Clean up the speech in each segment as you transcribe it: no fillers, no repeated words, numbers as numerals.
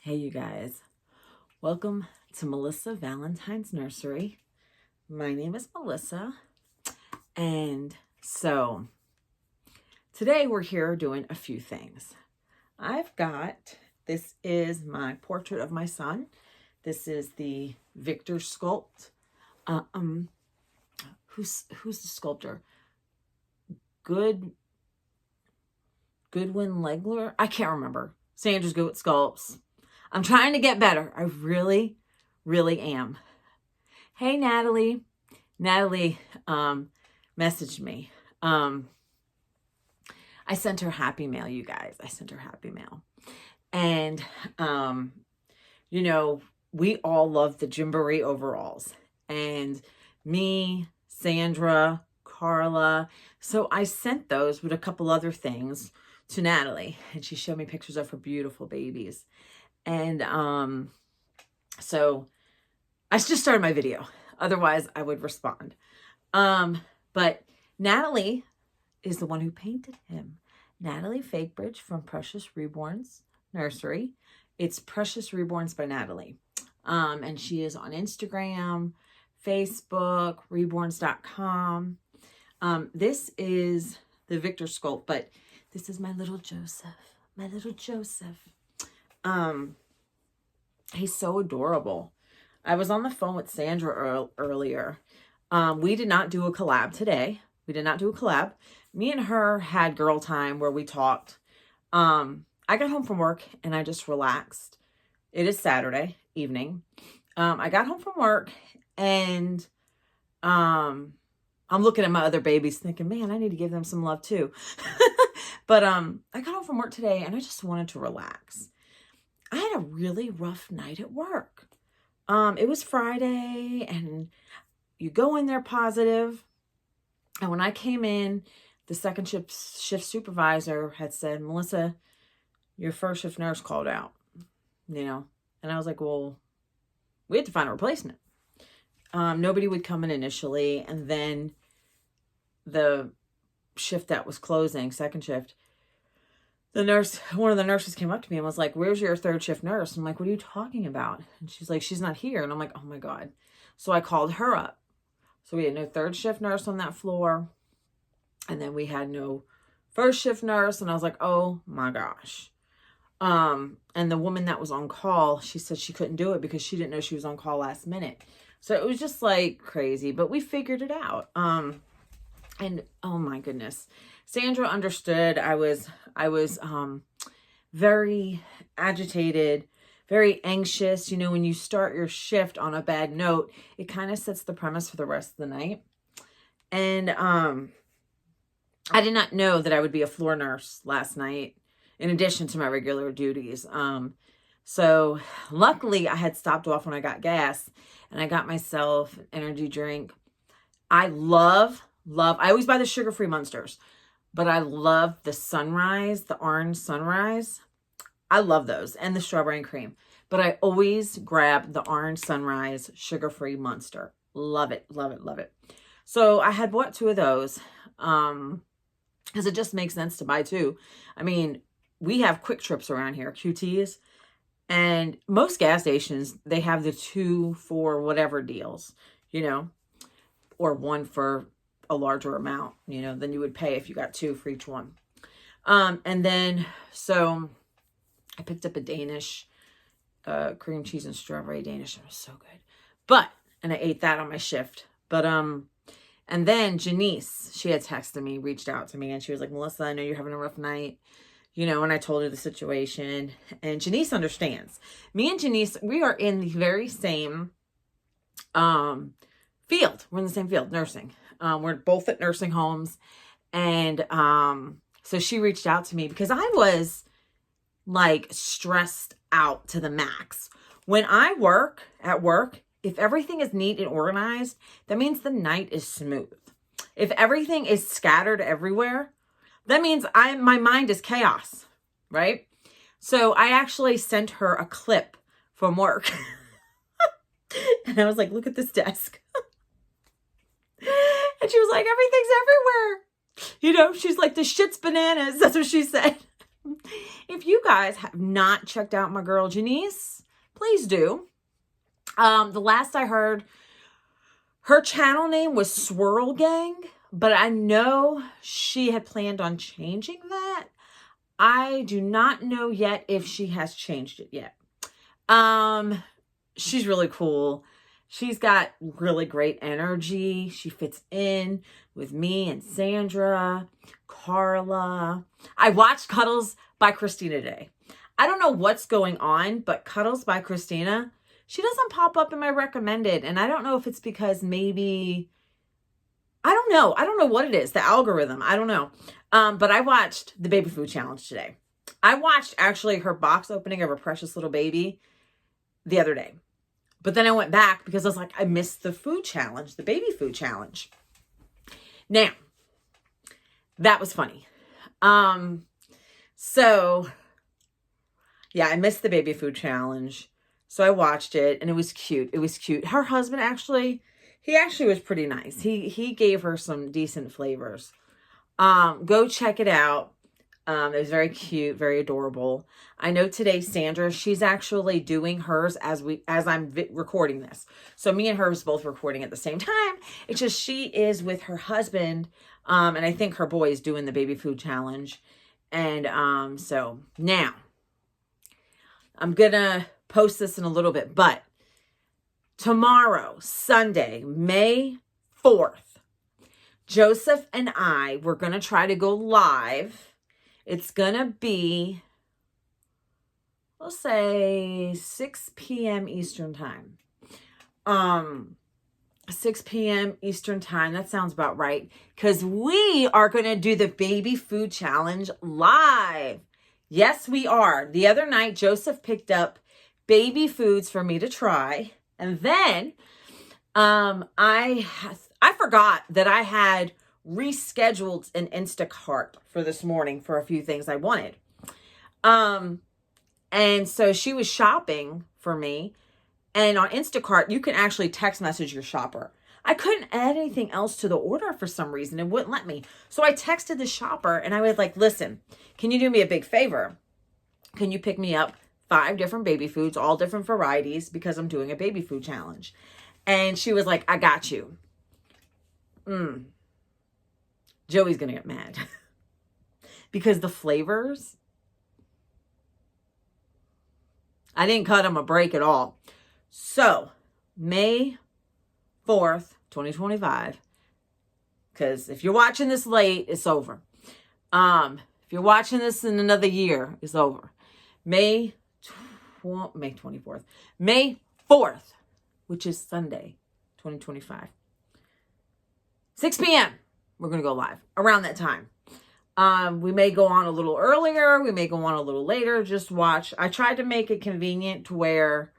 Hey, you guys. Welcome to Melissa Valentine's Nursery. My name is Melissa. And so today we're here doing a few things. This is my portrait of my son. This is the Victor sculpt. Who's the sculptor? Goodwin Legler? I can't remember. Sandra's good with sculpts. I'm trying to get better. I really, really am. Hey, Natalie. Natalie messaged me. I sent her happy mail, you guys. I sent her happy mail. And, we all love the Gymboree overalls. And me, Sandra, Carla. So I sent those with a couple other things to Natalie. And she showed me pictures of her beautiful babies. And so I just started my video. Otherwise, I would respond. But Natalie is the one who painted him. Natalie Fakebridge from Precious Reborns Nursery. It's Precious Reborns by Natalie. And she is on Instagram, Facebook, reborns.com. This is the Victor sculpt, but this is my little Joseph. My little Joseph. He's so adorable. I was on the phone with Sandra earlier. We did not do a collab today. We did not do a collab. Me and her had girl time where we talked. I got home from work and I just relaxed. It is Saturday evening. I got home from work and I'm looking at my other babies thinking, man, I need to give them some love too. But I got home from work today and I just wanted to relax. I had a really rough night at work. It was Friday and you go in there positive. And when I came in, the second shift supervisor had said, Melissa, your first shift nurse called out, and I was like, well, we had to find a replacement. Nobody would come in initially. And then the shift that was closing, second shift, one of the nurses came up to me and was like, where's your third shift nurse? I'm like, what are you talking about? And she's like, she's not here. And I'm like, oh my God. So I called her up. So we had no third shift nurse on that floor. And then we had no first shift nurse. And I was like, oh my gosh. And the woman that was on call, she said she couldn't do it because she didn't know she was on call last minute. So it was just like crazy, but we figured it out. And oh my goodness, Sandra understood. I was very agitated, very anxious. When you start your shift on a bad note, it kind of sets the premise for the rest of the night. And I did not know that I would be a floor nurse last night, in addition to my regular duties. So luckily I had stopped off when I got gas and I got myself an energy drink. I always buy the sugar-free Monsters, but I love the Sunrise, the orange Sunrise. I love those, and the strawberry and cream. But I always grab the orange Sunrise sugar-free Monster. Love it, love it, love it. So I had bought 2 of those because it just makes sense to buy 2. I mean, we have Quick Trips around here, QTs, and most gas stations, they have the 2 for whatever deals, or 1 for a larger amount, than you would pay if you got 2 for each one. And then, so I picked up a Danish, cream cheese and strawberry Danish. It was so good. And I ate that on my shift. And then Janice, she had texted me, reached out to me, and she was like, Melissa, I know you're having a rough night, and I told her the situation. And Janice understands. Me and Janice, we are in the very same field. We're in the same field, nursing. We're both at nursing homes. And so she reached out to me because I was like stressed out to the max. When I work at work, if everything is neat and organized, that means the night is smooth. If everything is scattered everywhere, that means my mind is chaos, right? So I actually sent her a clip from work. And I was like, look at this desk. And she was like, everything's everywhere. She's like, the shit's bananas. That's what she said. If you guys have not checked out my girl Janice, please do. The last I heard, her channel name was Swirl Gang, but I know she had planned on changing that. I do not know yet if she has changed it yet. She's really cool. She's got really great energy. She fits in with me and Sandra, Carla. I watched Cuddles by Christina today. I don't know what's going on, but Cuddles by Christina, she doesn't pop up in my recommended. And I don't know if it's because maybe, I don't know. I don't know what it is. The algorithm. I don't know. But I watched the baby food challenge today. I watched actually her box opening of her precious little baby the other day. But then I went back because I was like, I missed the food challenge, the baby food challenge. Now, that was funny. So yeah, I missed the baby food challenge. So I watched it and it was cute. It was cute. Her husband he actually was pretty nice. He gave her some decent flavors. Go check it out. It was very cute, very adorable. I know today, Sandra, she's actually doing hers as I'm recording this. So me and her is both recording at the same time. It's just she is with her husband. And I think her boy is doing the baby food challenge. And so now I'm gonna post this in a little bit, but tomorrow, Sunday, May 4th, Joseph and I, we're going to try to go live. It's going to be, we'll say 6 p.m. Eastern time. 6 p.m. Eastern time. That sounds about right. Because we are going to do the baby food challenge live. Yes, we are. The other night, Joseph picked up baby foods for me to try. And then I forgot that I had rescheduled an Instacart for this morning for a few things I wanted. And so she was shopping for me. And on Instacart, you can actually text message your shopper. I couldn't add anything else to the order for some reason. It wouldn't let me. So I texted the shopper and I was like, listen, can you do me a big favor? Can you pick me up 5 different baby foods, all different varieties, because I'm doing a baby food challenge? And she was like, I got you. Joey's going to get mad. Because the flavors, I didn't cut him a break at all. So, May 4th, 2025, because if you're watching this late, it's over. If you're watching this in another year, it's over. May 24th, May 4th, which is Sunday, 2025. 6 p.m. We're going to go live around that time. We may go on a little earlier. We may go on a little later. Just watch. I tried to make it convenient to where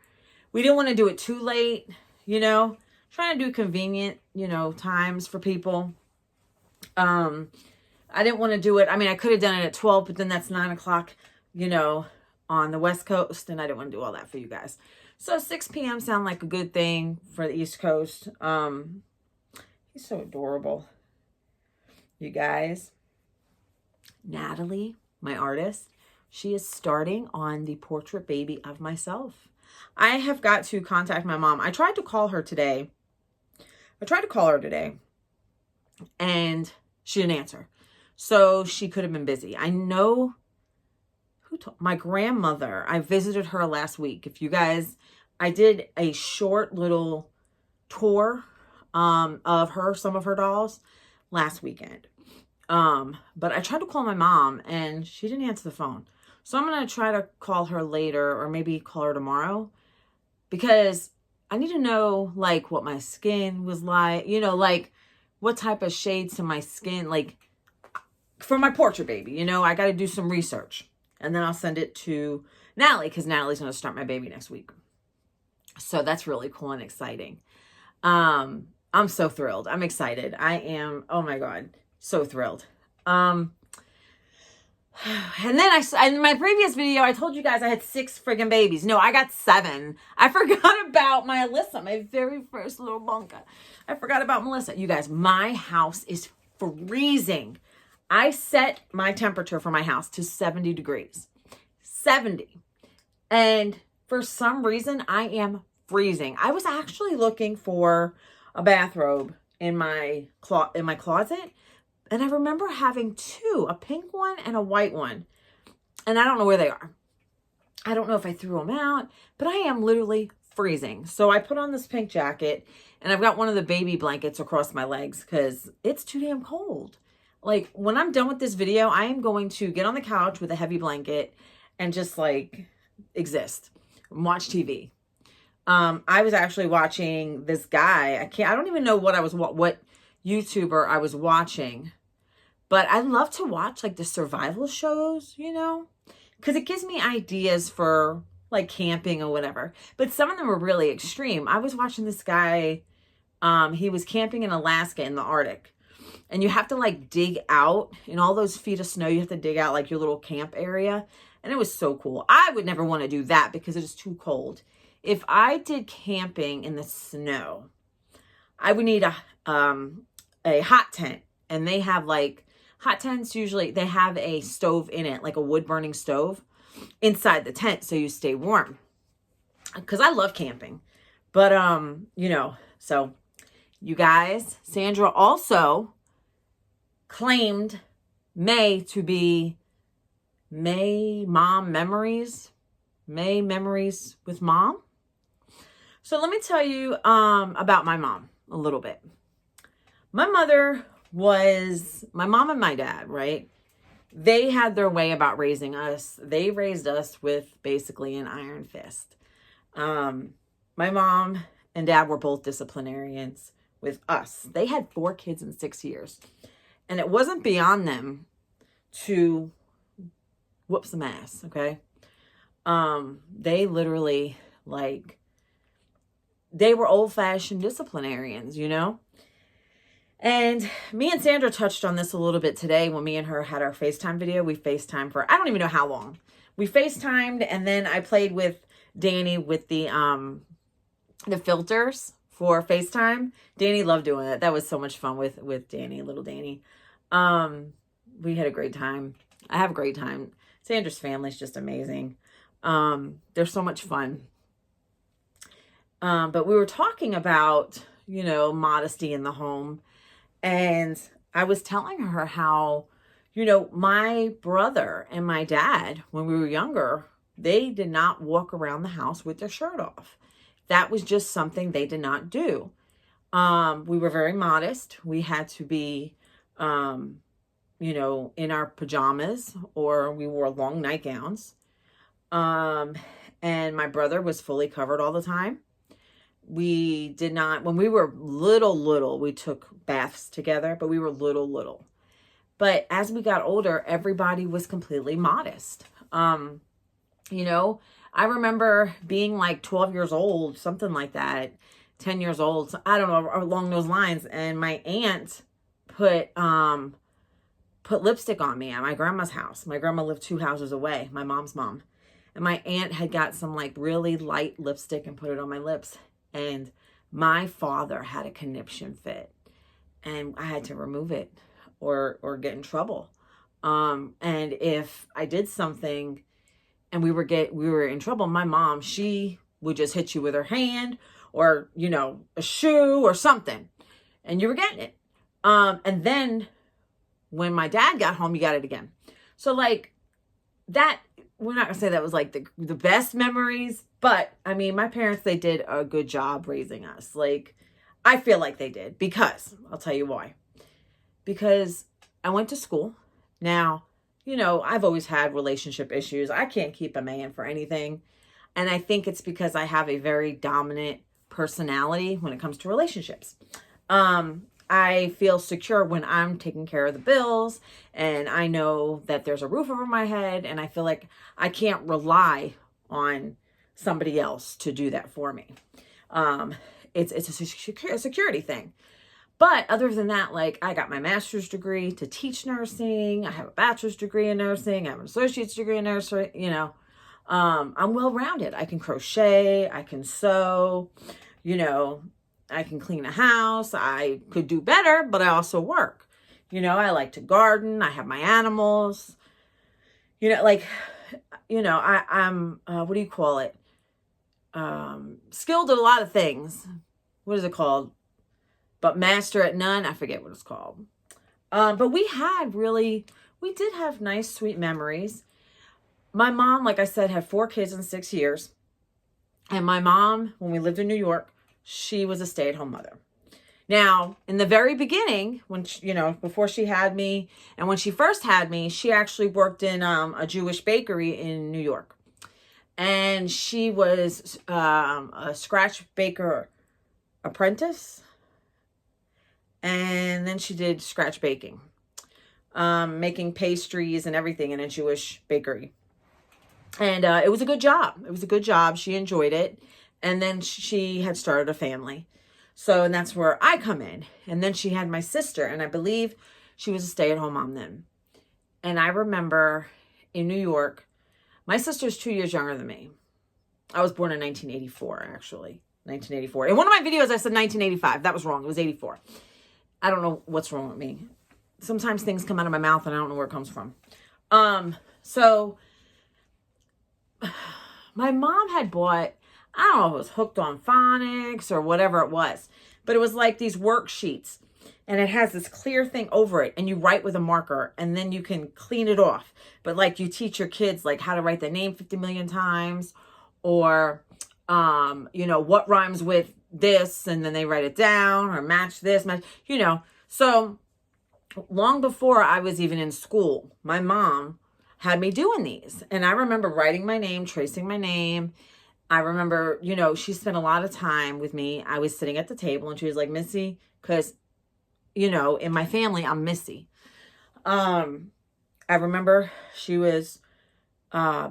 we didn't want to do it too late, trying to do convenient, times for people. I didn't want to do it. I mean, I could have done it at 12, but then that's 9 o'clock, on the West Coast. And I didn't want to do all that for you guys. So 6 p.m. sound like a good thing for the East Coast. He's so adorable. You guys. Natalie, my artist, she is starting on the portrait baby of myself. I have got to contact my mom. I tried to call her today. And she didn't answer. So she could have been busy. I know my grandmother. I visited her last week. If you guys, I did a short little tour of her, some of her dolls last weekend. But I tried to call my mom and she didn't answer the phone. So I'm going to try to call her later or maybe call her tomorrow because I need to know like what my skin was like, like what type of shades to my skin, like for my portrait baby, I got to do some research and then I'll send it to Natalie because Natalie's going to start my baby next week. So that's really cool and exciting. I'm so thrilled. I'm excited. I am. Oh my God. So thrilled. And then in my previous video, I told you guys I had 6 friggin' babies. No, I got 7. I forgot about my Alyssa, my very first little bunka. I forgot about Melissa. You guys, my house is freezing. I set my temperature for my house to 70 degrees. 70. And for some reason, I am freezing. I was actually looking for a bathrobe in my closet. And I remember having two, a pink one and a white one. And I don't know where they are. I don't know if I threw them out, but I am literally freezing. So I put on this pink jacket, and I've got one of the baby blankets across my legs because it's too damn cold. Like, when I'm done with this video, I am going to get on the couch with a heavy blanket and just like exist and watch TV. I was actually watching this guy. I don't even know what YouTuber I was watching, but I love to watch like the survival shows, you know, because it gives me ideas for like camping or whatever. But some of them are really extreme. I was watching this guy. He was camping in Alaska in the Arctic. And you have to like dig out in all those feet of snow. You have to dig out like your little camp area. And it was so cool. I would never want to do that because it is too cold. If I did camping in the snow, I would need a hot tent. And they have like hot tents, usually they have a stove in it, like a wood burning stove inside the tent so you stay warm. Because I love camping. But, you know, so you guys, Sandra also claimed May to be May Memories with Mom. So let me tell you about my mom a little bit. My mom and my dad, right? They had their way about raising us. They raised us with basically an iron fist. My mom and dad were both disciplinarians with us. They had 4 kids in 6 years. And it wasn't beyond them to whoop some ass, okay? They literally, like, they were old-fashioned disciplinarians, you know? And me and Sandra touched on this a little bit today when me and her had our FaceTime video. We FaceTimed for, I don't even know how long. We FaceTimed, and then I played with Danny with the filters for FaceTime. Danny loved doing it. That was so much fun with Danny, little Danny. We had a great time. I have a great time. Sandra's family is just amazing. They're so much fun. But we were talking about, you know, modesty in the home. And I was telling her how, you know, my brother and my dad, when we were younger, they did not walk around the house with their shirt off. That was just something they did not do. We were very modest. We had to be, you know, in our pajamas, or we wore long nightgowns. And my brother was fully covered all the time. We did not, when we were little, we took baths together, but we were little. But as we got older, everybody was completely modest. You know, I remember being like 12 years old, something like that, 10 years old, I don't know, along those lines. And my aunt put lipstick on me at my grandma's house. My grandma lived 2 houses away, my mom's mom. And my aunt had got some like really light lipstick and put it on my lips. And my father had a conniption fit, and I had to remove it or get in trouble. And if I did something and we were in trouble, my mom, she would just hit you with her hand or, you know, a shoe or something, and you were getting it. And then when my dad got home, you got it again. So like that, we're not gonna say that was like the best memories, but I mean, my parents, they did a good job raising us. Like, I feel like they did, because I'll tell you why. Because I went to school. Now, you know, I've always had relationship issues. I can't keep a man for anything. And I think it's because I have a very dominant personality when it comes to relationships. I feel secure when I'm taking care of the bills, and I know that there's a roof over my head, and I feel like I can't rely on somebody else to do that for me. It's a security thing. But other than that, like, I got my master's degree to teach nursing. I have a bachelor's degree in nursing. I have an associate's degree in nursing. You know, I'm well-rounded. I can crochet. I can sew. You know, I can clean a house. I could do better, but I also work. You know, I like to garden. I have my animals. You know, like, you know, I'm, what do you call it? Skilled at a lot of things. What is it called? But master at none. I forget what it's called. But we did have nice, sweet memories. My mom, like I said, had 4 kids in 6 years. And my mom, when we lived in New York, she was a stay-at-home mother. Now, in the very beginning, when she, you know, before she had me, and when she first had me, she actually worked in a Jewish bakery in New York. And she was a scratch baker apprentice. And then she did scratch baking, making pastries and everything in a Jewish bakery. And it was a good job. It was a good job. She enjoyed it. And then she had started a family. So, and that's where I come in. And then she had my sister, and I believe she was a stay-at-home mom then. And I remember in New York, my sister's 2 years younger than me. I was born in 1984, actually. 1984. In one of my videos, I said 1985. That was wrong. It was 84. I don't know what's wrong with me. Sometimes things come out of my mouth, and I don't know where it comes from. So my mom had bought, I don't know if it was Hooked on Phonics or whatever it was, but it was like these worksheets, and it has this clear thing over it, and you write with a marker, and then you can clean it off. But like you teach your kids like how to write their name 50 million times, or you know, what rhymes with this, and then they write it down, or match this, match, you know. So long before I was even in school, my mom had me doing these, and I remember writing my name, tracing my name. I remember, you know, she spent a lot of time with me. I was sitting at the table, and she was like, Missy, because, you know, in my family, I'm Missy. I remember she was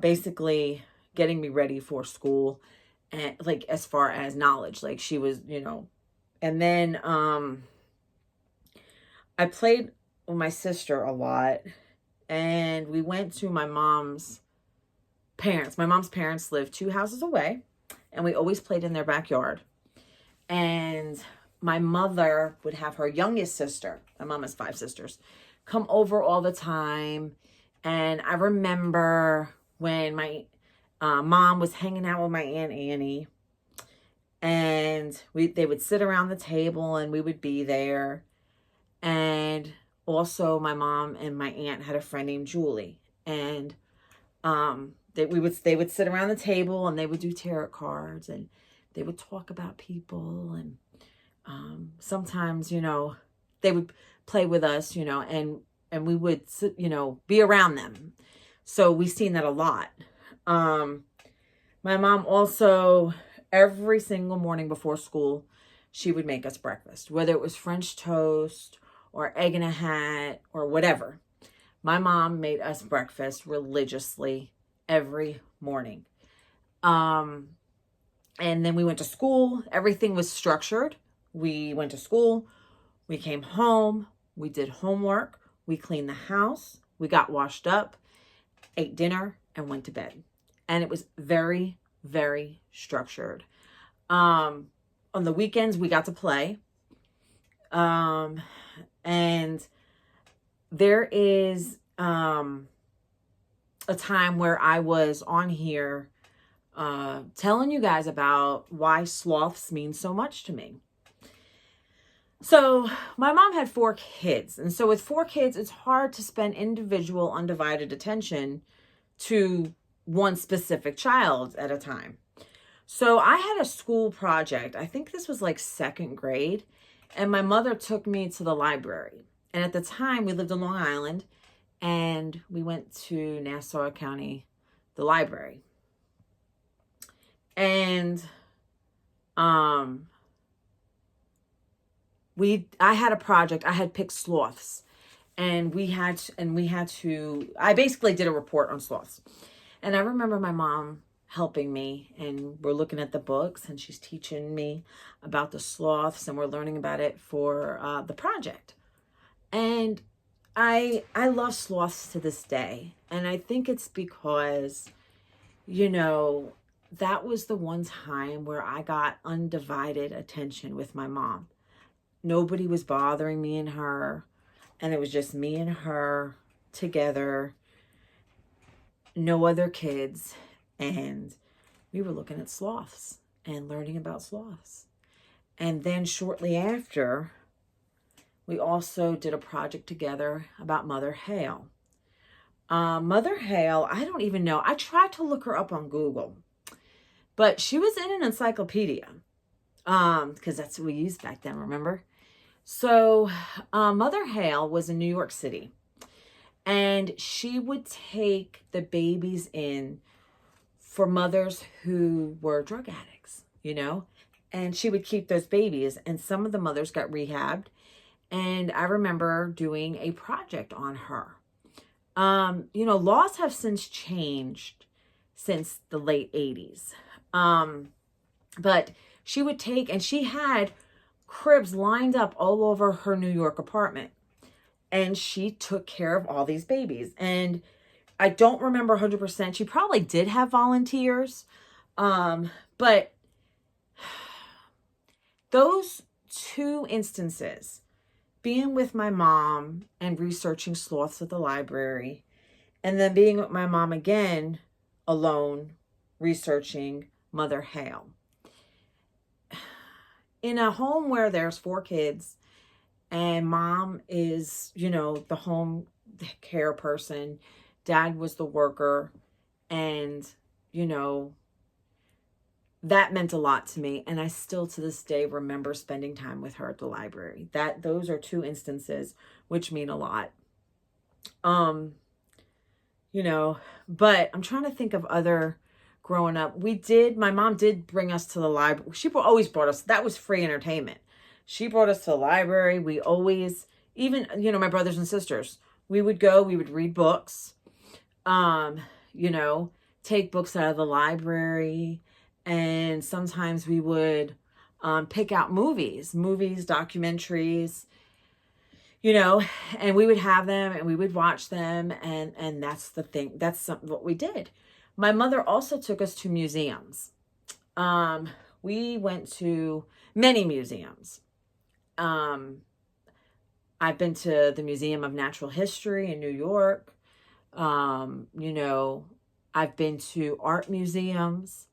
basically getting me ready for school, and like as far as knowledge, like she was, you know. And then I played with my sister a lot, and we went to my mom's parents. My mom's parents lived 2 houses away, and we always played in their backyard. And my mother would have her youngest sister, my mom has 5 sisters, come over all the time. And I remember when my mom was hanging out with my Aunt Annie, and they would sit around the table, and we would be there. And also my mom and my aunt had a friend named Julie, and they would sit around the table, and they would do tarot cards, and they would talk about people, and sometimes, you know, they would play with us, you know, and we would sit, you know, be around them. So we seen that a lot. My mom also, every single morning before school, she would make us breakfast, whether it was French toast or egg in a hat or whatever. My mom made us breakfast religiously every morning. And then we went to school. Everything was structured. We went to school. We came home. We did homework. We cleaned the house. We got washed up, ate dinner, and went to bed. And it was very, very structured. On the weekends, we got to play. And there is a time where I was on here telling you guys about why sloths mean so much to me. So my mom had 4 kids. And so with 4 kids, it's hard to spend individual, undivided attention to one specific child at a time. So I had a school project. I think this was like 2nd grade. And my mother took me to the library. And at the time, we lived in Long Island. And we went to Nassau County, the library. And I had a project. I had picked sloths, and I basically did a report on sloths. And I remember my mom helping me, and we're looking at the books, and she's teaching me about the sloths, and we're learning about it for the project. And I love sloths to this day. And I think it's because, you know, that was the one time where I got undivided attention with my mom. Nobody was bothering me and her. And it was just me and her together, no other kids. And we were looking at sloths and learning about sloths. And then shortly after, we also did a project together about Mother Hale. Mother Hale, I don't even know. I tried to look her up on Google, but she was in an encyclopedia, because that's what we used back then, remember? So Mother Hale was in New York City, and she would take the babies in for mothers who were drug addicts, and she would keep those babies, and some of the mothers got rehabbed. And I remember doing a project on her. Laws have since changed since the late 80s. But she would take, and she had cribs lined up all over her New York apartment. And she took care of all these babies. And I don't remember 100%. She probably did have volunteers. But those two instances, being with my mom and researching sloths at the library, and then being with my mom again, alone, researching Mother Hale. In a home where there's 4 kids, and mom is, the home care person, dad was the worker, and, that meant a lot to me. And I still to this day remember spending time with her at the library. Those are 2 instances which mean a lot. But I'm trying to think of other growing up. My mom did bring us to the library. She always brought us, that was free entertainment. She brought us to the library. We always, even, my brothers and sisters, we would go, we would read books, take books out of the library. And sometimes we would pick out movies, documentaries, and we would have them and we would watch them. And that's the thing. That's what we did. My mother also took us to museums. We went to many museums. I've been to the Museum of Natural History in New York. I've been to art museums.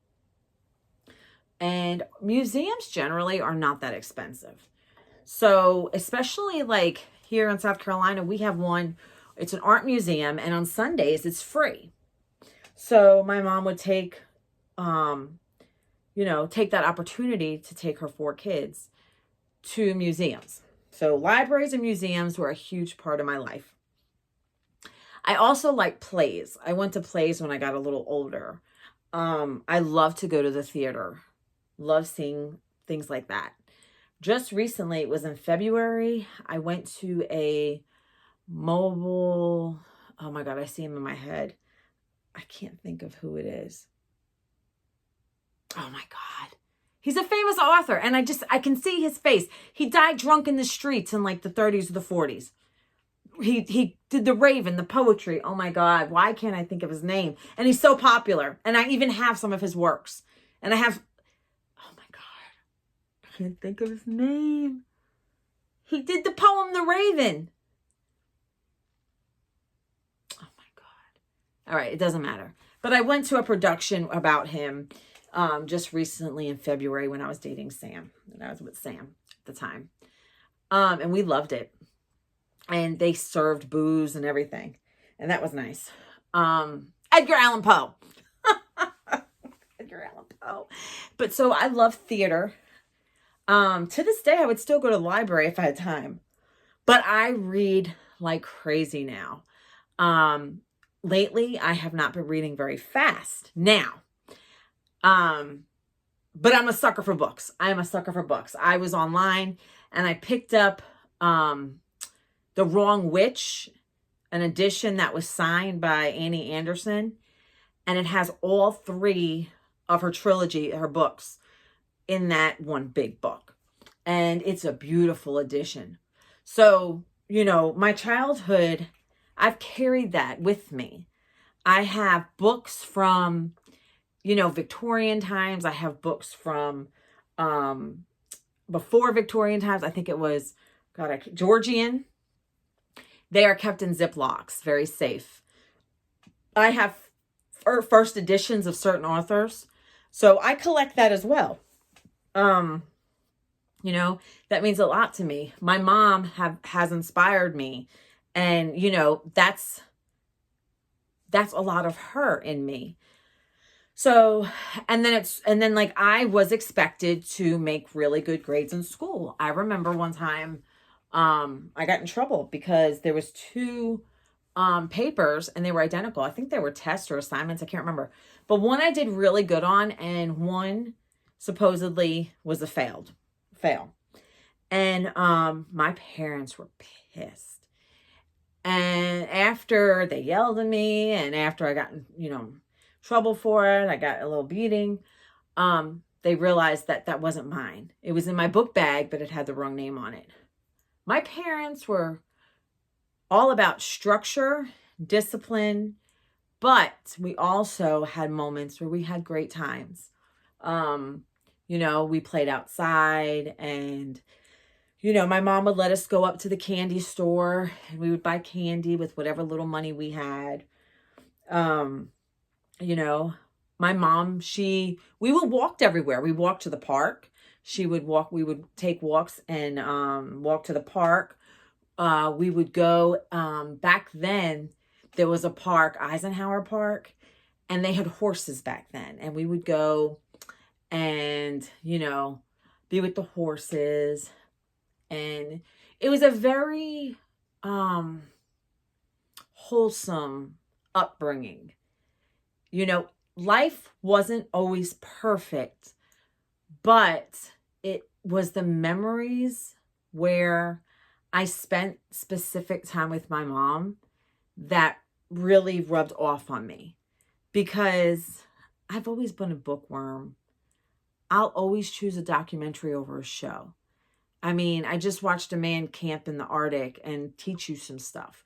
And museums generally are not that expensive. So especially like here in South Carolina, we have one, it's an art museum, and on Sundays it's free. So my mom would take that opportunity to take her 4 kids to museums. So libraries and museums were a huge part of my life. I also like plays. I went to plays when I got a little older. I love to go to the theater. Love seeing things like that. Just recently, it was in February, I went to a mobile, oh my God, I see him in my head. I can't think of who it is. Oh my God. He's a famous author, and I can see his face. He died drunk in the streets in like the 30s or the 40s. He did The Raven, the poetry. Oh my God, why can't I think of his name? And he's so popular, and I even have some of his works. And I have, I can't think of his name. He did the poem The Raven. Oh my God. All right, it doesn't matter. But I went to a production about him just recently in February when I was dating Sam. And I was with Sam at the time. And we loved it. And they served booze and everything. And that was nice. Edgar Allan Poe. Edgar Allan Poe. But so I love theater. To this day, I would still go to the library if I had time, but I read like crazy now. Lately, I have not been reading very fast now. But I'm a sucker for books. I am a sucker for books. I was online and I picked up, The Wrong Witch, an edition that was signed by Annie Anderson, and it has all 3 of her trilogy, her books, in that one big book. And it's a beautiful edition. So, my childhood, I've carried that with me. I have books from, Victorian times. I have books from before Victorian times. I think it was, Georgian. They are kept in Ziplocs, very safe. I have first editions of certain authors, so I collect that as well. You know, that means a lot to me. My mom has inspired me, and you know, that's a lot of her in me. So, and then like I was expected to make really good grades in school. I remember one time I got in trouble because there was two papers and they were identical. I think they were tests or assignments, I can't remember. But one I did really good on and one supposedly was a fail. And my parents were pissed. And after they yelled at me and after I got, you know, trouble for it, I got a little beating, they realized that that wasn't mine. It was in my book bag, but it had the wrong name on it. My parents were all about structure, discipline, but we also had moments where we had great times. You know, we played outside and, you know, my mom would let us go up to the candy store and we would buy candy with whatever little money we had. You know, my mom, we would walk everywhere. We walked to the park. We would take walks and walk to the park. We would go, back then, there was a park, Eisenhower Park, and they had horses back then. And we would go and, you know, be with the horses. And it was a very wholesome upbringing. You know, life wasn't always perfect, but it was the memories where I spent specific time with my mom that really rubbed off on me, because I've always been a bookworm. I'll always choose a documentary over a show. I mean, I just watched a man camp in the Arctic and teach you some stuff.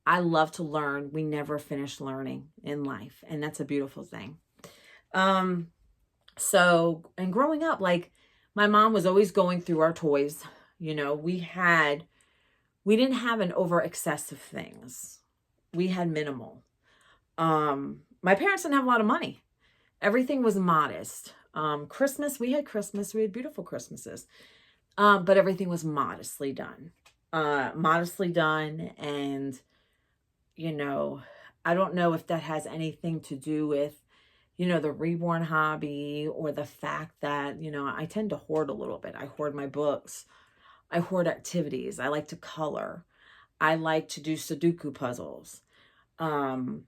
I love to learn. We never finish learning in life, and that's a beautiful thing. So, and growing up, like, my mom was always going through our toys. You know, we didn't have an over excessive things. We had minimal. My parents didn't have a lot of money. Everything was modest. Christmas, we had beautiful Christmases. But everything was modestly done. And, you know, I don't know if that has anything to do with, you know, the reborn hobby or the fact that, you know, I tend to hoard a little bit. I hoard my books. I hoard activities. I like to color. I like to do Sudoku puzzles. You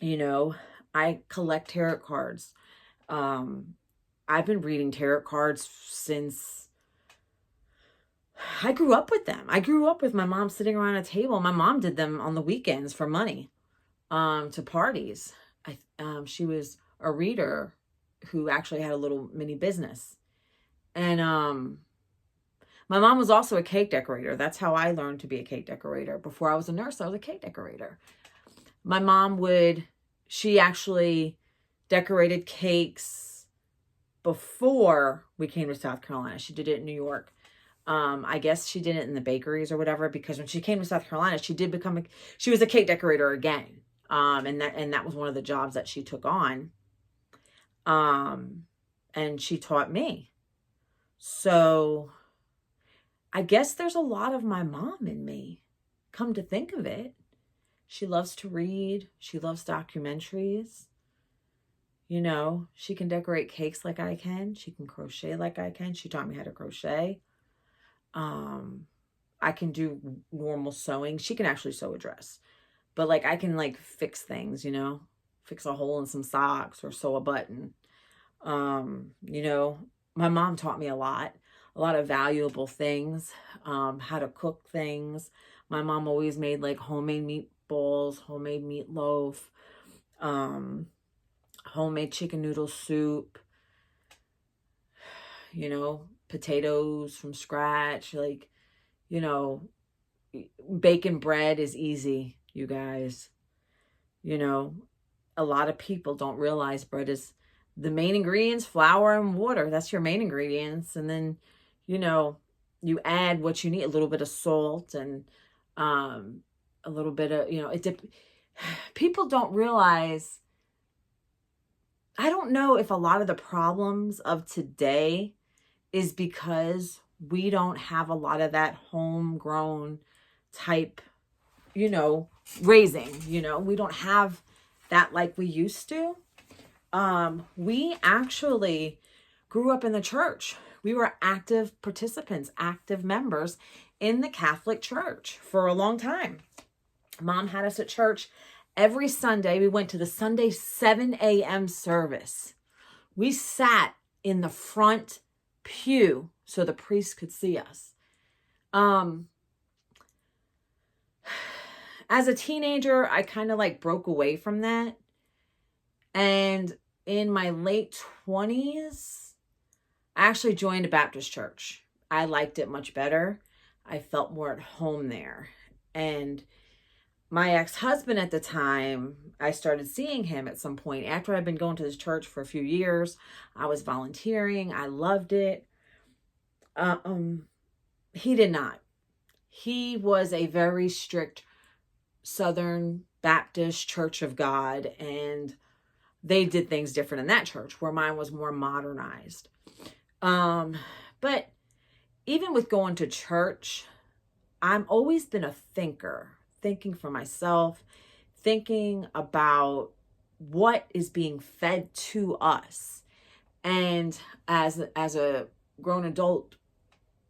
know, I collect tarot cards. I've been reading tarot cards since I grew up with them. I grew up with my mom sitting around a table. My mom did them on the weekends for money, to parties. She was a reader who actually had a little mini business. And my mom was also a cake decorator. That's how I learned to be a cake decorator. Before I was a nurse, I was a cake decorator. My mom she actually decorated cakes before we came to South Carolina. She did it in New York. I guess she did it in the bakeries or whatever, because when she came to South Carolina, she was a cake decorator again. And that was one of the jobs that she took on. And she taught me. So I guess there's a lot of my mom in me, come to think of it. She loves to read. She loves documentaries. You know, she can decorate cakes like I can. She can crochet like I can. She taught me how to crochet. I can do normal sewing. She can actually sew a dress, but like I can like fix things, you know, fix a hole in some socks or sew a button. You know, my mom taught me a lot of valuable things, how to cook things. My mom always made like homemade meatballs, homemade meatloaf, homemade chicken noodle soup, you know, potatoes from scratch. Like, you know, baking bread is easy, you guys. You know, a lot of people don't realize bread is the main ingredients, flour and water. That's your main ingredients. And then, you know, you add what you need, a little bit of salt and a little bit of, people don't realize, I don't know if a lot of the problems of today is because we don't have a lot of that homegrown type, raising, we don't have that like we used to. We actually grew up in the church. We were active participants, active members in the Catholic Church for a long time. Mom had us at church every Sunday. We went to the Sunday 7 a.m. service. We sat in the front pew so the priest could see us. As a teenager, I kind of like broke away from that. And in my late 20s, I actually joined a Baptist church. I liked it much better. I felt more at home there. And my ex-husband at the time, I started seeing him at some point. After I'd been going to this church for a few years, I was volunteering. I loved it. He did not. He was a very strict Southern Baptist Church of God, and they did things different in that church, where mine was more modernized. But even with going to church, I've always been a thinker, thinking for myself, thinking about what is being fed to us. And as a grown adult,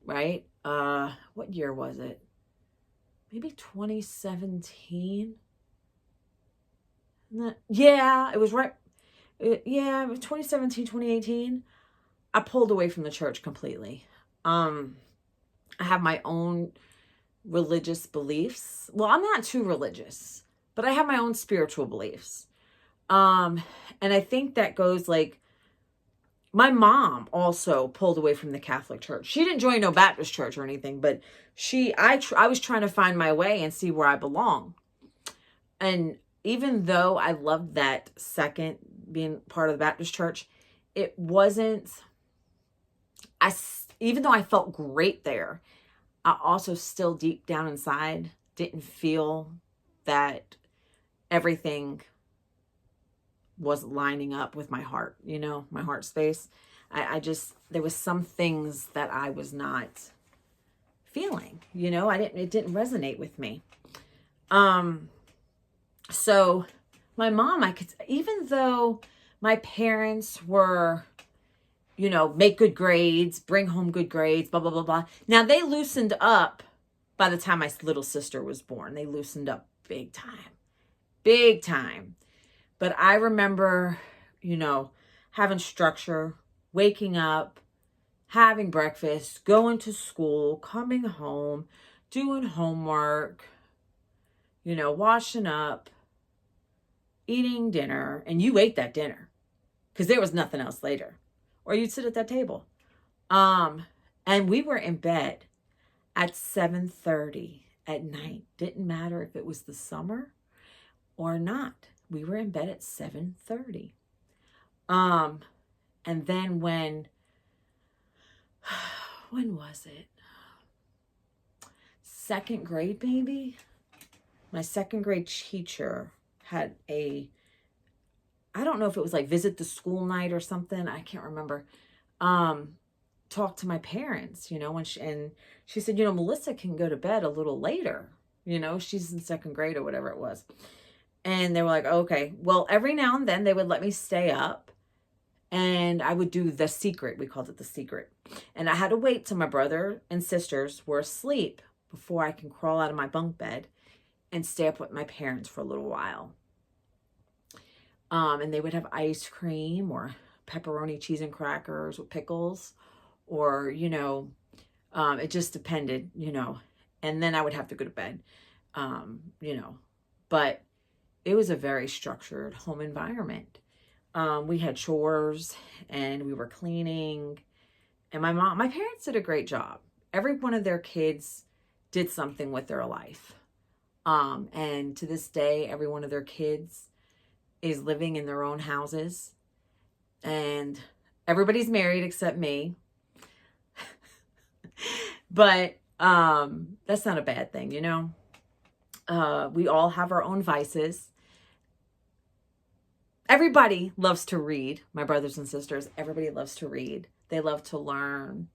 right? What year was it? Maybe 2017. Yeah, it was right. Yeah, it was 2017, 2018. I pulled away from the church completely. I have my own religious beliefs. Well, I'm not too religious, but I have my own spiritual beliefs. And I think that goes like, my mom also pulled away from the Catholic Church. She didn't join no Baptist church or anything, but I was trying to find my way and see where I belong. And even though I loved that second being part of the Baptist church, it wasn't, even though I felt great there, I also still deep down inside didn't feel that everything was lining up with my heart, my heart space. There was some things that I was not feeling, it didn't resonate with me. So my mom, even though my parents were, make good grades, bring home good grades, blah, blah, blah, blah. Now they loosened up by the time my little sister was born. They loosened up big time. But I remember, having structure, waking up, having breakfast, going to school, coming home, doing homework, washing up, eating dinner. And you ate that dinner because there was nothing else later. Or you'd sit at that table. And we were in bed at 7:30 at night. Didn't matter if it was the summer or not. We were in bed at 7:30. And then when was it? Second grade, maybe? My second grade teacher had I don't know if it was like visit the school night or something. I can't remember. Talk to my parents, and she said, Melissa can go to bed a little later. She's in second grade or whatever it was. And they were like, okay. Well, every now and then they would let me stay up and I would do the secret. We called it the secret. And I had to wait till my brother and sisters were asleep before I can crawl out of my bunk bed and stay up with my parents for a little while. And they would have ice cream or pepperoni, cheese and crackers with pickles, or, it just depended, and then I would have to go to bed, but it was a very structured home environment. We had chores and we were cleaning, and my parents did a great job. Every one of their kids did something with their life. And to this day, every one of their kids is living in their own houses, and everybody's married except me. But that's not a bad thing, We all have our own vices. Everybody loves to read, my brothers and sisters. Everybody loves to read. They love to learn.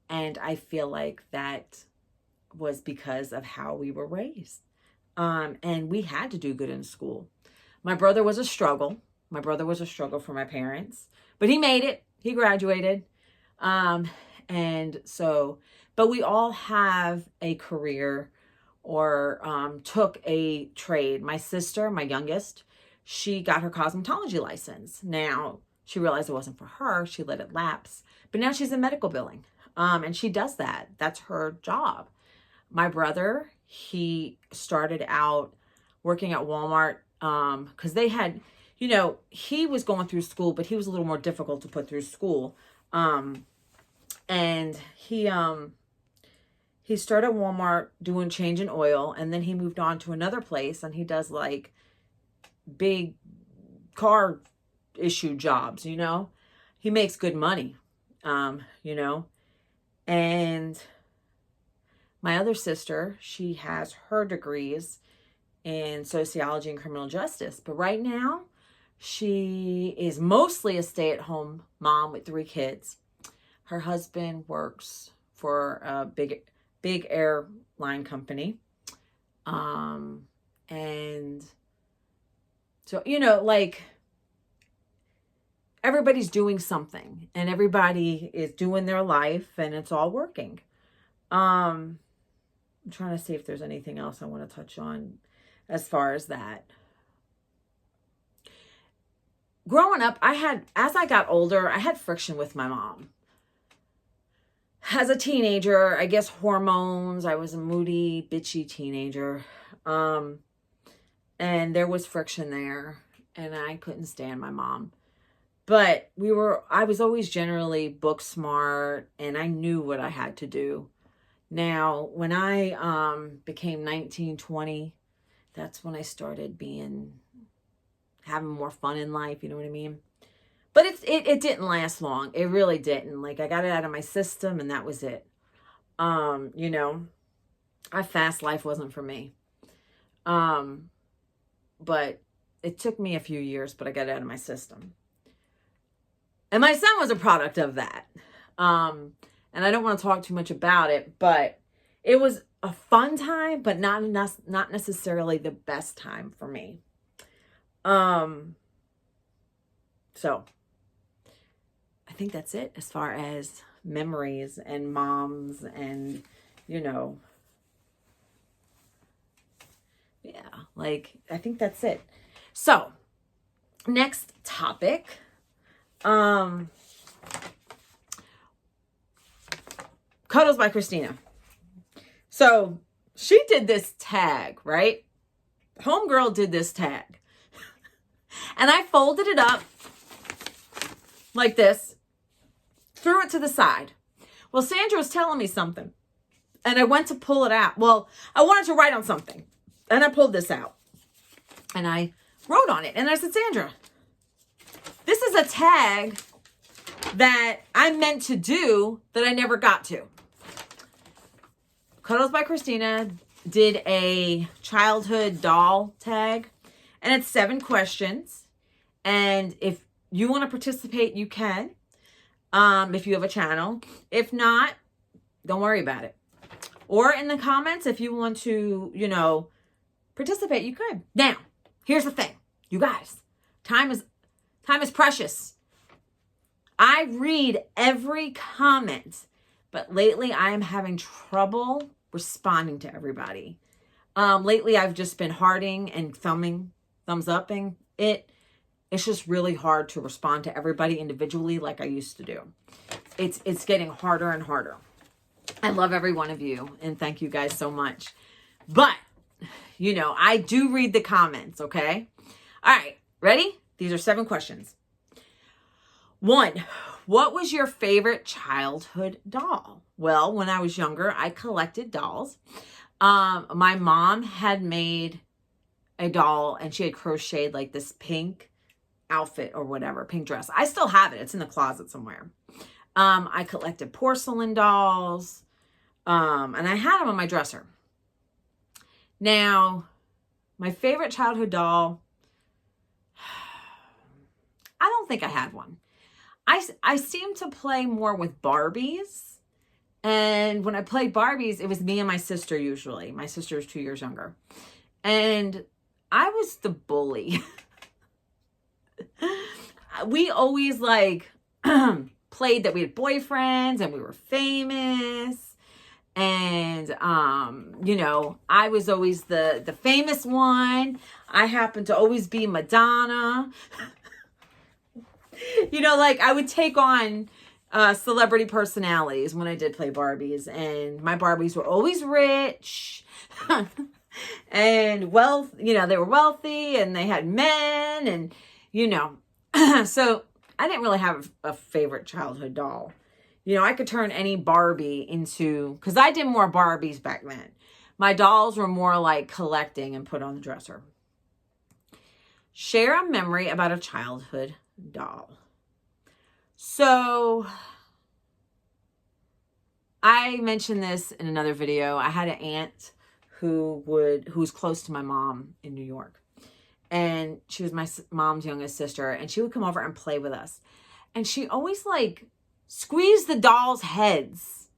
And I feel like that was because of how we were raised. And we had to do good in school. My brother was a struggle. My brother was a struggle for my parents, but he made it. He graduated. And so, but we all have a career or took a trade. My sister, my youngest, she got her cosmetology license. Now, she realized it wasn't for her. She let it lapse. But now she's in medical billing. And she does that. That's her job. My brother, he started out working at Walmart because they had, you know, he was going through school, but he was a little more difficult to put through school. And he started at Walmart doing change in oil, and then he moved on to another place, and he does like big car issue jobs, you know. He makes good money, you know. And my other sister, she has her degrees in sociology and criminal justice, but right now she is mostly a stay-at-home mom with 3 kids. Her husband works for a big airline company. And so, you know, like everybody's doing something and everybody is doing their life and it's all working. I'm trying to see if there's anything else I want to touch on as far as that. Growing up, as I got older, I had friction with my mom. As a teenager, I guess hormones, I was a moody, bitchy teenager. And there was friction there, and I couldn't stand my mom. But I was always generally book smart, and I knew what I had to do. Now, when I became 19, 20, that's when I started having more fun in life, you know what I mean? But it didn't last long. It really didn't. Like, I got it out of my system, and that was it. You know, a fast life wasn't for me. But it took me a few years, but I got it out of my system. And my son was a product of that. And I don't want to talk too much about it, but it was a fun time, but not necessarily the best time for me. So I think that's it as far as memories and moms and, you know, yeah, like, I think that's it. So next topic, Cuddles by Christina. So she did this tag, right? Homegirl did this tag. And I folded it up like this, threw it to the side. Well, Sandra was telling me something, and I went to pull it out. Well, I wanted to write on something, and I pulled this out, and I wrote on it. And I said, Sandra, this is a tag that I meant to do that I never got to. Cuddles by Christina did a childhood doll tag, and it's 7 questions. And if you want to participate, you can, if you have a channel. If not, don't worry about it. Or in the comments, if you want to, you know, participate, you could. Now, here's the thing, you guys, time is precious. I read every comment, but lately I am having trouble responding to everybody. Lately I've just been hearting and thumbs upping it. It's just really hard to respond to everybody individually like I used to do. It's getting harder and harder. I love every one of you, and thank you guys so much. But, you know, I do read the comments, okay? All right, ready? These are 7 questions. 1, what was your favorite childhood doll? Well, when I was younger, I collected dolls. My mom had made a doll, and she had crocheted like this pink outfit or whatever, pink dress. I still have it. It's in the closet somewhere. I collected porcelain dolls, and I had them on my dresser. Now, my favorite childhood doll, I don't think I had one. I seem to play more with Barbies. And when I played Barbies, it was me and my sister usually. My sister is 2 years younger. And I was the bully. We always like played that we had boyfriends and we were famous. And, you know, I was always the famous one. I happened to always be Madonna. You know, like I would take on celebrity personalities when I did play Barbies, and my Barbies were always rich and you know, they were wealthy and they had men and, you know, so I didn't really have a favorite childhood doll. You know, I could turn any Barbie into, because I did more Barbies back then. My dolls were more like collecting and put on the dresser. Share a memory about a childhood doll. So I mentioned this in another video. I had an aunt who's close to my mom in New York. And she was my mom's youngest sister. And she would come over and play with us. And she always like squeezed the dolls' heads,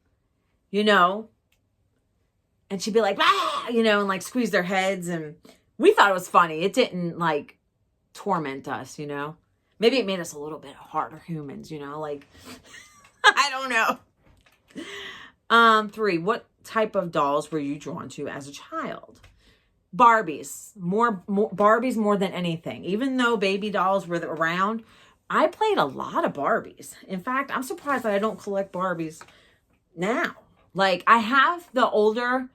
you know. And she'd be like, ah, you know, and like squeeze their heads. And we thought it was funny. It didn't like torment us, you know. Maybe it made us a little bit harder humans, you know, like, I don't know. 3, what type of dolls were you drawn to as a child? Barbies, more Barbies more than anything. Even though baby dolls were around, I played a lot of Barbies. In fact, I'm surprised that I don't collect Barbies now. Like I have the older,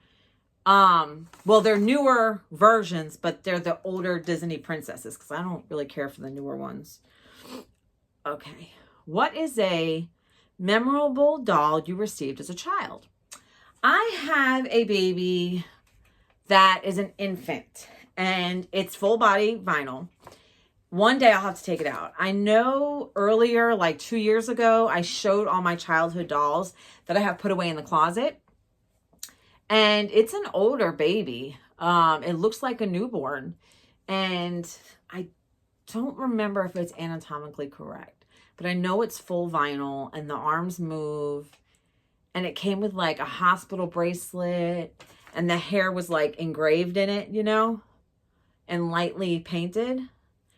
well, they're newer versions, but they're the older Disney princesses because I don't really care for the newer ones. Okay. What is a memorable doll you received as a child? I have a baby that is an infant and it's full body vinyl. One day I'll have to take it out. I know earlier, like 2 years ago, I showed all my childhood dolls that I have put away in the closet. And it's an older baby. It looks like a newborn. And I don't remember if it's anatomically correct. But I know it's full vinyl and the arms move. And it came with like a hospital bracelet. And the hair was like engraved in it, you know. And lightly painted.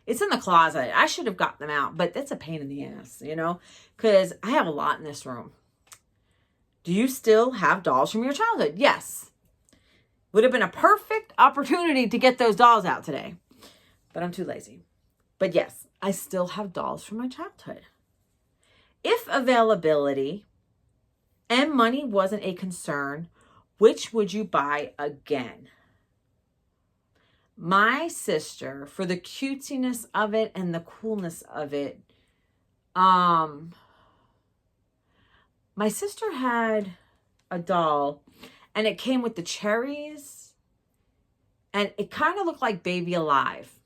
It's in the closet. I should have got them out. But that's a pain in the ass, you know. Because I have a lot in this room. Do you still have dolls from your childhood? Yes. Would have been a perfect opportunity to get those dolls out today. But I'm too lazy. But yes, I still have dolls from my childhood. If availability and money wasn't a concern, which would you buy again? My sister, for the cutesiness of it and the coolness of it, my sister had a doll and it came with the cherries and it kind of looked like Baby Alive,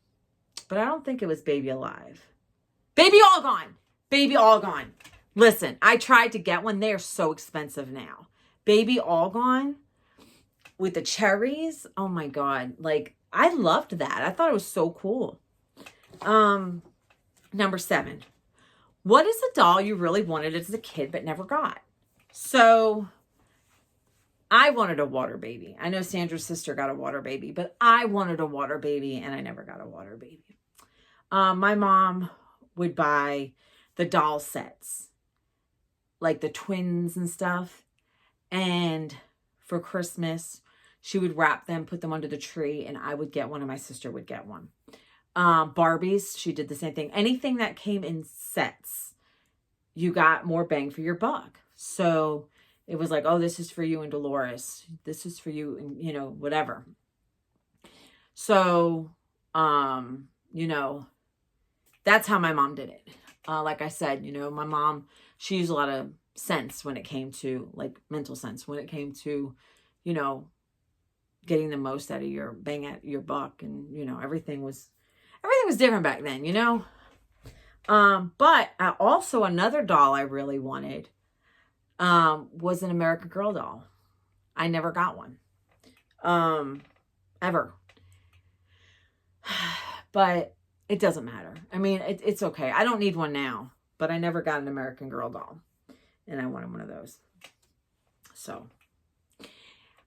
but I don't think it was Baby Alive. Baby All Gone. Baby All Gone. Listen, I tried to get one. They are so expensive now. Baby All Gone with the cherries. Oh my God. Like, I loved that. I thought it was so cool. Number 7. What is a doll you really wanted as a kid but never got? So, I wanted a water baby. I know Sandra's sister got a water baby, but I wanted a water baby and I never got a water baby. My mom would buy the doll sets, like the twins and stuff. And for Christmas, she would wrap them, put them under the tree, and I would get one and my sister would get one. Barbies, she did the same thing. Anything that came in sets, you got more bang for your buck. So it was like, oh, this is for you and Dolores. This is for you and, you know, whatever. So, you know, that's how my mom did it. Like I said, you know, my mom, she used a lot of sense when it came to, like, mental sense, when it came to, you know, getting the most out of your bang at your buck. And, you know, everything was different back then, you know. But also another doll I really wanted was an American Girl doll. I never got one. ever. But it doesn't matter. I mean, it's okay. I don't need one now, but I never got an American Girl doll, and I wanted one of those. So,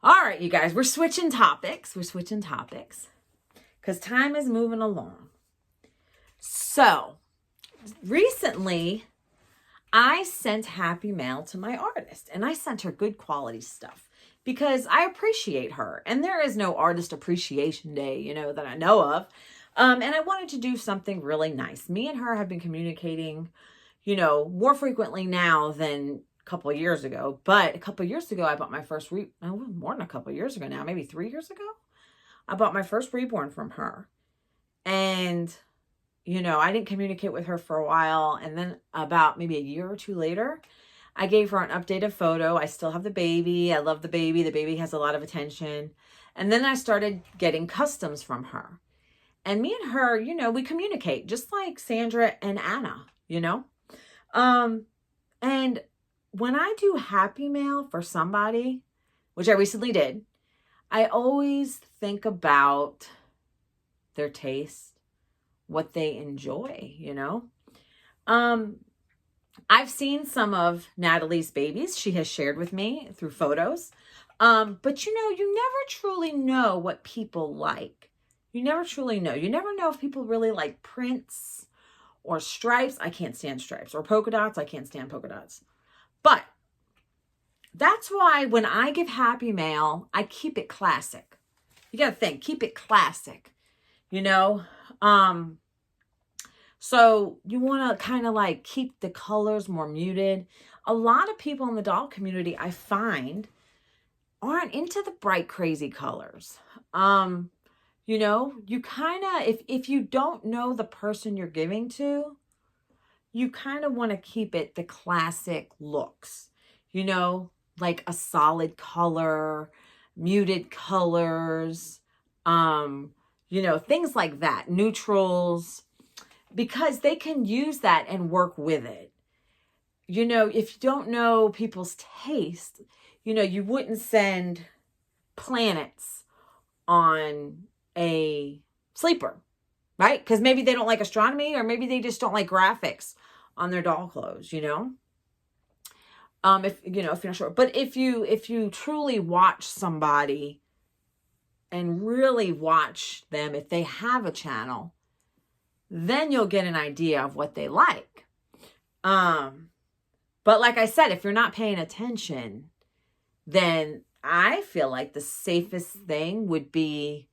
all right, you guys, we're switching topics. We're switching topics because time is moving along. So, recently, I sent happy mail to my artist, and I sent her good quality stuff because I appreciate her. And there is no Artist Appreciation Day, you know, that I know of. And I wanted to do something really nice. Me and her have been communicating, you know, more frequently now than a couple of years ago. But a couple of years ago, I bought my first, more than a couple of years ago now, maybe 3 years ago, I bought my first Reborn from her. And, you know, I didn't communicate with her for a while. And then about maybe a year or two later, I gave her an updated photo. I still have the baby. I love the baby. The baby has a lot of attention. And then I started getting customs from her. And me and her, you know, we communicate just like Sandra and Anna, you know. And when I do happy mail for somebody, which I recently did, I always think about their taste, what they enjoy, you know. I've seen some of Natalie's babies she has shared with me through photos. But you know, you never truly know what people like. You never truly know. You never know if people really like prints or stripes. I can't stand stripes. Or polka dots. I can't stand polka dots. But that's why when I give happy mail, I keep it classic. You got to think, keep it classic, you know? So you want to kind of like keep the colors more muted. A lot of people in the doll community, I find, aren't into the bright, crazy colors. You know, you kind of, if you don't know the person you're giving to, you kind of want to keep it the classic looks, you know, like a solid color, muted colors, you know, things like that, neutrals, because they can use that and work with it. You know, if you don't know people's taste, you know, you wouldn't send planets on a sleeper, right? Because maybe they don't like astronomy, or maybe they just don't like graphics on their doll clothes, you know? If you're not sure. But if you truly watch somebody and really watch them, if they have a channel, then you'll get an idea of what they like. But like I said, if you're not paying attention, then I feel like the safest thing would be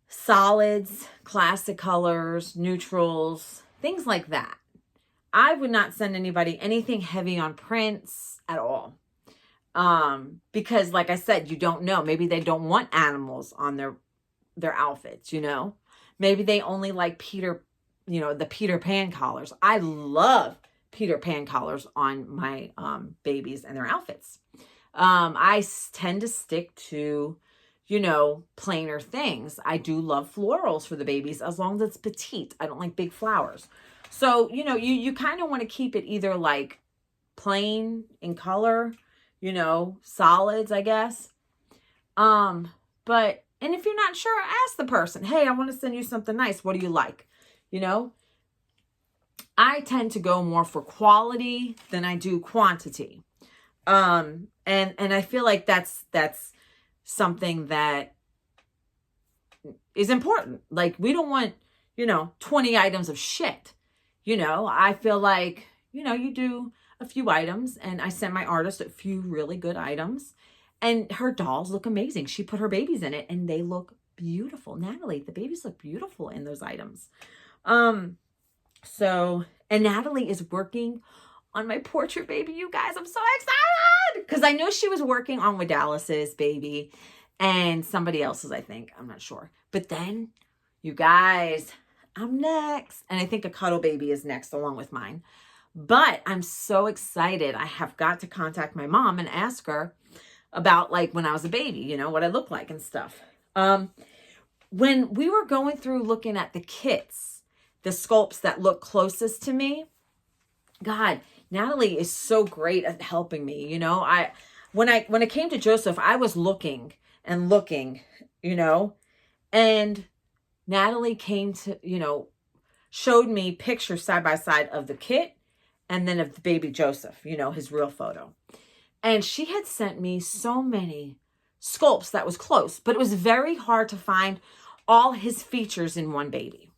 solids, classic colors, neutrals, things like that. I would not send anybody anything heavy on prints at all. Because like I said, you don't know. Maybe they don't want animals on their outfits, you know. Maybe they only like the Peter Pan collars. I love Peter Pan collars on my babies and their outfits. I tend to stick to, you know, plainer things. I do love florals for the babies as long as it's petite. I don't like big flowers. So, you know, you kind of want to keep it either like plain in color, you know, solids, I guess. And if you're not sure, ask the person, hey, I want to send you something nice. What do you like? You know, I tend to go more for quality than I do quantity. And I feel like that's something that is important. Like, we don't want, you know, 20 items of shit. You know, I feel like, you know, you do a few items, and I sent my artist a few really good items, and her dolls look amazing. She put her babies in it and they look beautiful. Natalie, the babies look beautiful in those items. And Natalie is working on my portrait baby, you guys. I'm so excited because I know she was working on Dallas's baby and somebody else's, I think. I'm not sure. But then, you guys, I'm next. And I think a cuddle baby is next along with mine. But I'm so excited. I have got to contact my mom and ask her about, like, when I was a baby, you know, what I look like and stuff. When we were going through looking at the kits, the sculpts that look closest to me, God, Natalie is so great at helping me. You know, when it came to Joseph, I was looking and looking you know? And Natalie came to, showed me pictures side by side of the kit and then of the baby Joseph, his real photo. And she had sent me so many sculpts that was close, but it was very hard to find all his features in one baby.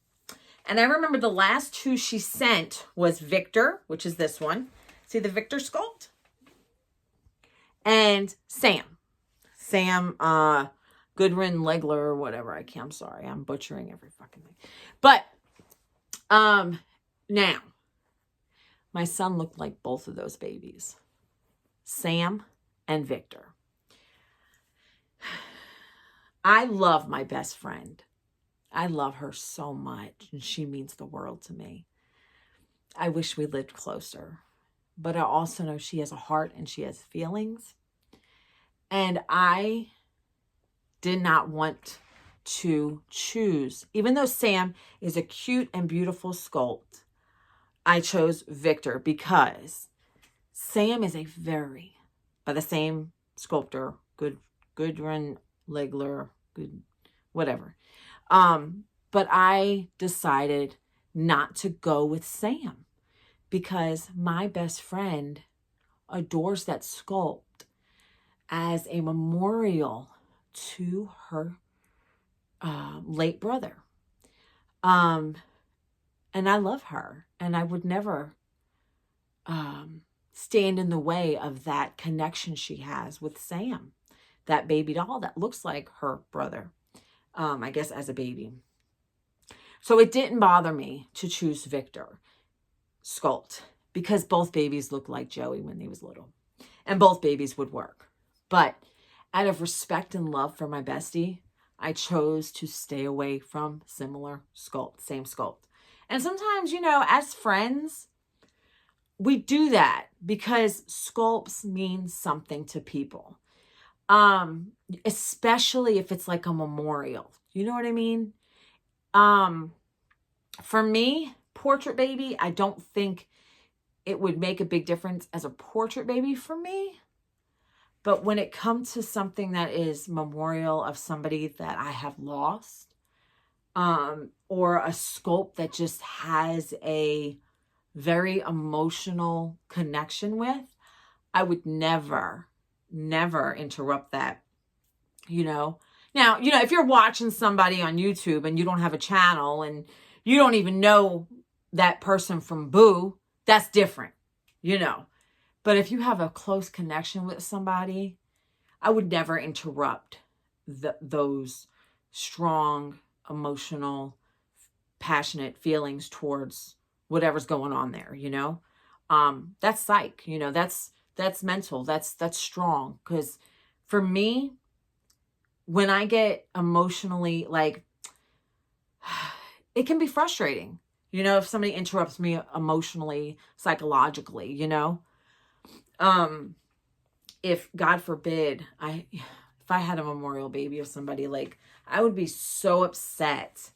And I remember the last two she sent was Victor, which is this one. See the Victor sculpt? And Sam. Sam Goodwin Legler or whatever. I'm sorry. I'm butchering every fucking thing. But now, my son looked like both of those babies. Sam and Victor. I love my best friend. I love her so much, and she means the world to me. I wish we lived closer, but I also know she has a heart and she has feelings. And I did not want to choose, even though Sam is a cute and beautiful sculpt, I chose Victor because Sam is by the same sculptor, Goodwin Legler, whatever. But I decided not to go with Sam because my best friend adores that sculpt as a memorial to her late brother. And I love her, and I would never stand in the way of that connection she has with Sam, that baby doll that looks like her brother, I guess as a baby. So it didn't bother me to choose Victor sculpt because both babies looked like Joey when he was little, and both babies would work. But out of respect and love for my bestie, I chose to stay away from similar sculpt, same sculpt. And sometimes, as friends, we do that because sculpts mean something to people. Especially if it's like a memorial. You know what I mean? For me, portrait baby, I don't think it would make a big difference as a portrait baby for me. But when it comes to something that is memorial of somebody that I have lost, or a sculpt that just has a very emotional connection with, I would never interrupt that, Now, if you're watching somebody on YouTube and you don't have a channel and you don't even know that person from Boo, that's different, But if you have a close connection with somebody, I would never interrupt those strong, emotional, passionate feelings towards whatever's going on there, That's psych, that's mental, that's strong. Because for me, when I get emotionally, it can be frustrating, if somebody interrupts me emotionally, psychologically, if God forbid, if I had a memorial baby of somebody, I would be so upset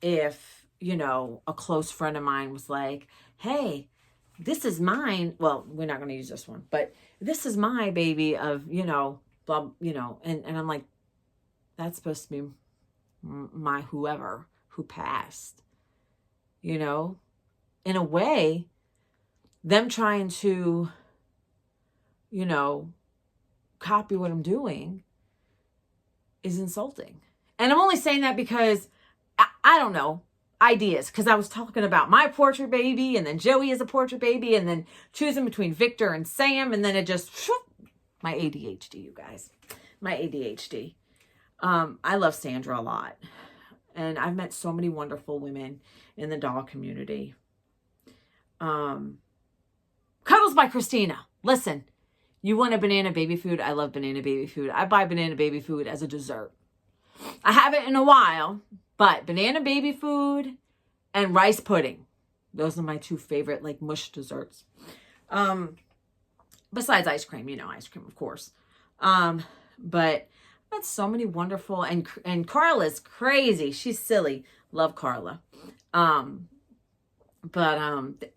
if, a close friend of mine was like, hey, this is mine. Well, we're not going to use this one, but this is my baby of, blah, and I'm like, that's supposed to be my whoever who passed, in a way, them trying to, copy what I'm doing is insulting. And I'm only saying that because I don't know, ideas, because I was talking about my portrait baby and then Joey is a portrait baby and then choosing between Victor and Sam, and then it just, my ADHD, you guys, my ADHD. I love Sandra a lot, and I've met so many wonderful women in the doll community. Cuddles by Christina. Listen, you want a banana baby food? I love banana baby food. I buy banana baby food as a dessert. I haven't in a while, but banana baby food and rice pudding. Those are my two favorite, mush desserts. Besides ice cream, ice cream, of course. But that's so many wonderful, and Carla's crazy. She's silly. Love Carla. But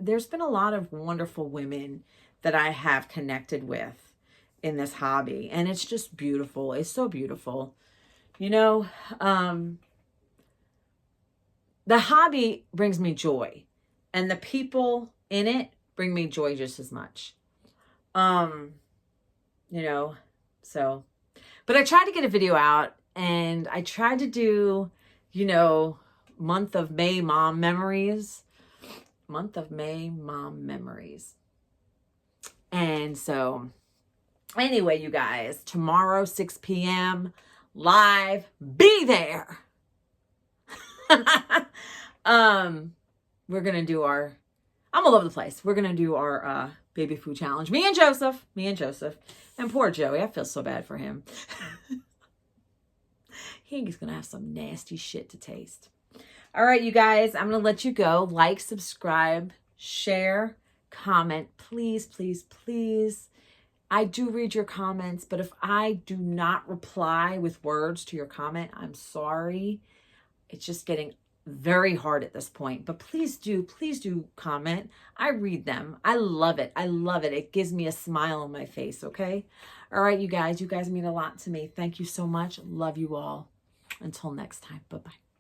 there's been a lot of wonderful women that I have connected with in this hobby, and it's just beautiful. It's so beautiful. You know, the hobby brings me joy, and the people in it bring me joy just as much. You know, so, but I tried to get a video out, and I tried to do, you know, month of May mom memories. Month of May mom memories. And so, anyway, you guys, tomorrow, 6 p.m. live, be there. We're going to do our, I'm all over the place. We're going to do our baby food challenge. Me and Joseph. And poor Joey, I feel so bad for him. He's going to have some nasty shit to taste. All right, you guys, I'm going to let you go. Like, subscribe, share, comment. Please, please, please. I do read your comments, but if I do not reply with words to your comment, I'm sorry. It's just getting very hard at this point. But please do comment. I read them. I love it. I love it. It gives me a smile on my face, okay? All right, you guys mean a lot to me. Thank you so much. Love you all. Until next time. Bye-bye.